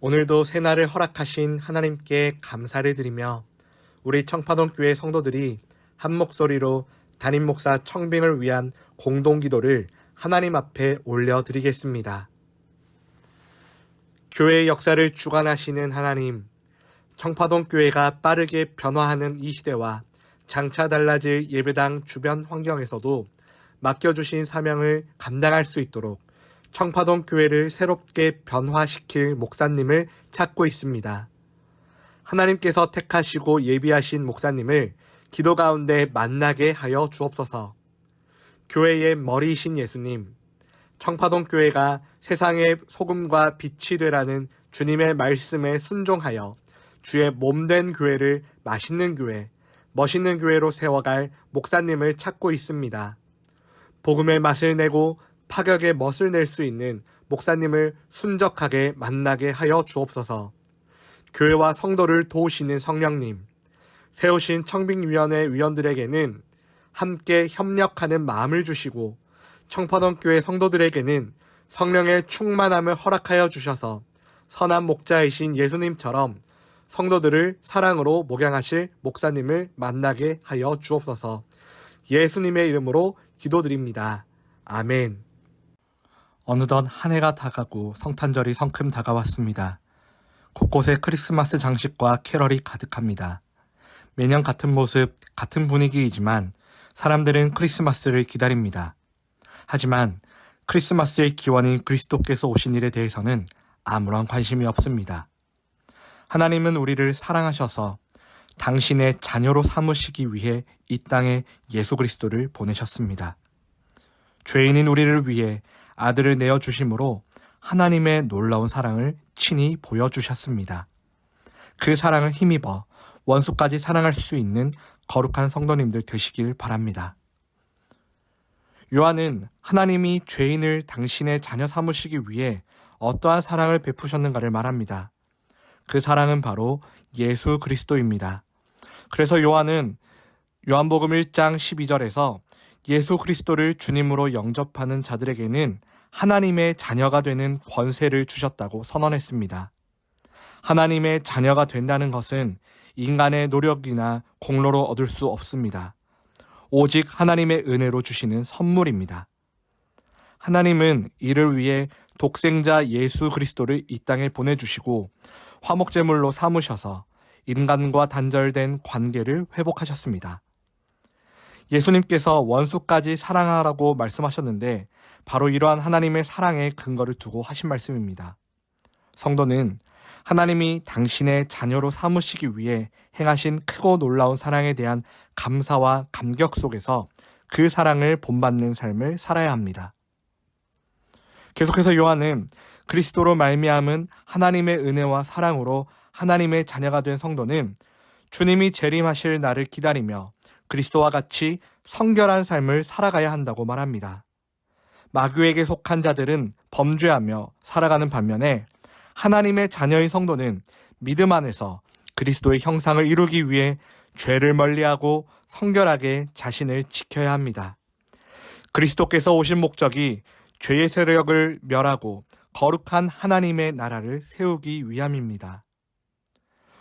오늘도 새날을 허락하신 하나님께 감사를 드리며 우리 청파동 교회 성도들이 한 목소리로 담임 목사 청빙을 위한 공동기도를 하나님 앞에 올려드리겠습니다. 교회의 역사를 주관하시는 하나님, 청파동 교회가 빠르게 변화하는 이 시대와 장차 달라질 예배당 주변 환경에서도 맡겨주신 사명을 감당할 수 있도록 청파동 교회를 새롭게 변화시킬 목사님을 찾고 있습니다. 하나님께서 택하시고 예비하신 목사님을 기도 가운데 만나게 하여 주옵소서. 교회의 머리이신 예수님, 청파동 교회가 세상의 소금과 빛이 되라는 주님의 말씀에 순종하여 주의 몸된 교회를 맛있는 교회, 멋있는 교회로 세워갈 목사님을 찾고 있습니다. 복음의 맛을 내고 파격의 멋을 낼 수 있는 목사님을 순적하게 만나게 하여 주옵소서. 교회와 성도를 도우시는 성령님, 세우신 청빙위원회 위원들에게는 함께 협력하는 마음을 주시고 청파동 교회 성도들에게는 성령의 충만함을 허락하여 주셔서 선한 목자이신 예수님처럼 성도들을 사랑으로 목양하실 목사님을 만나게 하여 주옵소서. 예수님의 이름으로 기도드립니다. 아멘. 어느덧 한 해가 다가고 성탄절이 성큼 다가왔습니다. 곳곳에 크리스마스 장식과 캐럴이 가득합니다. 매년 같은 모습, 같은 분위기이지만 사람들은 크리스마스를 기다립니다. 하지만 크리스마스의 기원인 그리스도께서 오신 일에 대해서는 아무런 관심이 없습니다. 하나님은 우리를 사랑하셔서 당신의 자녀로 삼으시기 위해 이 땅에 예수 그리스도를 보내셨습니다. 죄인인 우리를 위해 아들을 내어주심으로 하나님의 놀라운 사랑을 친히 보여주셨습니다. 그 사랑을 힘입어 원수까지 사랑할 수 있는 거룩한 성도님들 되시길 바랍니다. 요한은 하나님이 죄인을 당신의 자녀 삼으시기 위해 어떠한 사랑을 베푸셨는가를 말합니다. 그 사랑은 바로 예수 그리스도입니다. 그래서 요한은 요한복음 1장 12절에서 예수 그리스도를 주님으로 영접하는 자들에게는 하나님의 자녀가 되는 권세를 주셨다고 선언했습니다. 하나님의 자녀가 된다는 것은 인간의 노력이나 공로로 얻을 수 없습니다. 오직 하나님의 은혜로 주시는 선물입니다. 하나님은 이를 위해 독생자 예수 그리스도를 이 땅에 보내주시고 화목제물로 삼으셔서 인간과 단절된 관계를 회복하셨습니다. 예수님께서 원수까지 사랑하라고 말씀하셨는데 바로 이러한 하나님의 사랑의 근거를 두고 하신 말씀입니다. 성도는 하나님이 당신의 자녀로 삼으시기 위해 행하신 크고 놀라운 사랑에 대한 감사와 감격 속에서 그 사랑을 본받는 삶을 살아야 합니다. 계속해서 요한은 그리스도로 말미암은 하나님의 은혜와 사랑으로 하나님의 자녀가 된 성도는 주님이 재림하실 날을 기다리며 그리스도와 같이 성결한 삶을 살아가야 한다고 말합니다. 마귀에게 속한 자들은 범죄하며 살아가는 반면에 하나님의 자녀인 성도는 믿음 안에서 그리스도의 형상을 이루기 위해 죄를 멀리하고 성결하게 자신을 지켜야 합니다. 그리스도께서 오신 목적이 죄의 세력을 멸하고 거룩한 하나님의 나라를 세우기 위함입니다.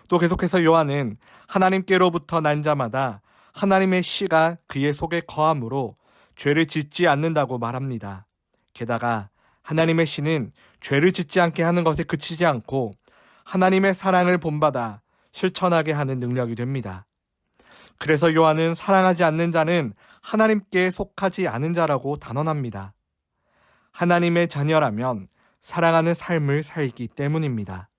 또 계속해서 요한은 하나님께로부터 난 자마다 하나님의 씨가 그의 속에 거함으로 죄를 짓지 않는다고 말합니다. 게다가 하나님의 씨는 죄를 짓지 않게 하는 것에 그치지 않고 하나님의 사랑을 본받아 실천하게 하는 능력이 됩니다. 그래서 요한은 사랑하지 않는 자는 하나님께 속하지 않은 자라고 단언합니다. 하나님의 자녀라면 사랑하는 삶을 살기 때문입니다.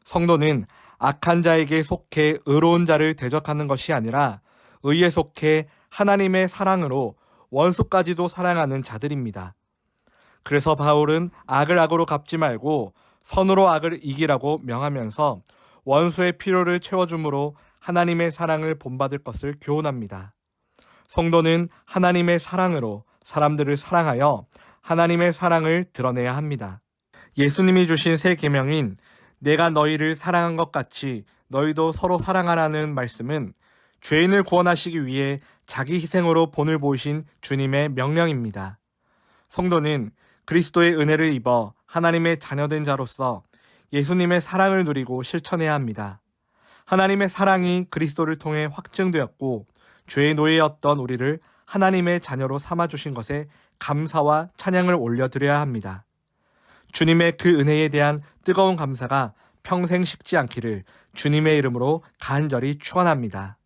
성도는 악한 자에게 속해 의로운 자를 대적하는 것이 아니라 의에 속해 하나님의 사랑으로 원수까지도 사랑하는 자들입니다. 그래서 바울은 악을 악으로 갚지 말고 선으로 악을 이기라고 명하면서 원수의 필요를 채워줌으로 하나님의 사랑을 본받을 것을 교훈합니다. 성도는 하나님의 사랑으로 사람들을 사랑하여 하나님의 사랑을 드러내야 합니다. 예수님이 주신 새 계명인 내가 너희를 사랑한 것 같이 너희도 서로 사랑하라는 말씀은 죄인을 구원하시기 위해 자기 희생으로 본을 보이신 주님의 명령입니다. 성도는 그리스도의 은혜를 입어 하나님의 자녀된 자로서 예수님의 사랑을 누리고 실천해야 합니다. 하나님의 사랑이 그리스도를 통해 확증되었고 죄의 노예였던 우리를 하나님의 자녀로 삼아주신 것에 감사와 찬양을 올려드려야 합니다. 주님의 그 은혜에 대한 뜨거운 감사가 평생 식지 않기를 주님의 이름으로 간절히 축원합니다.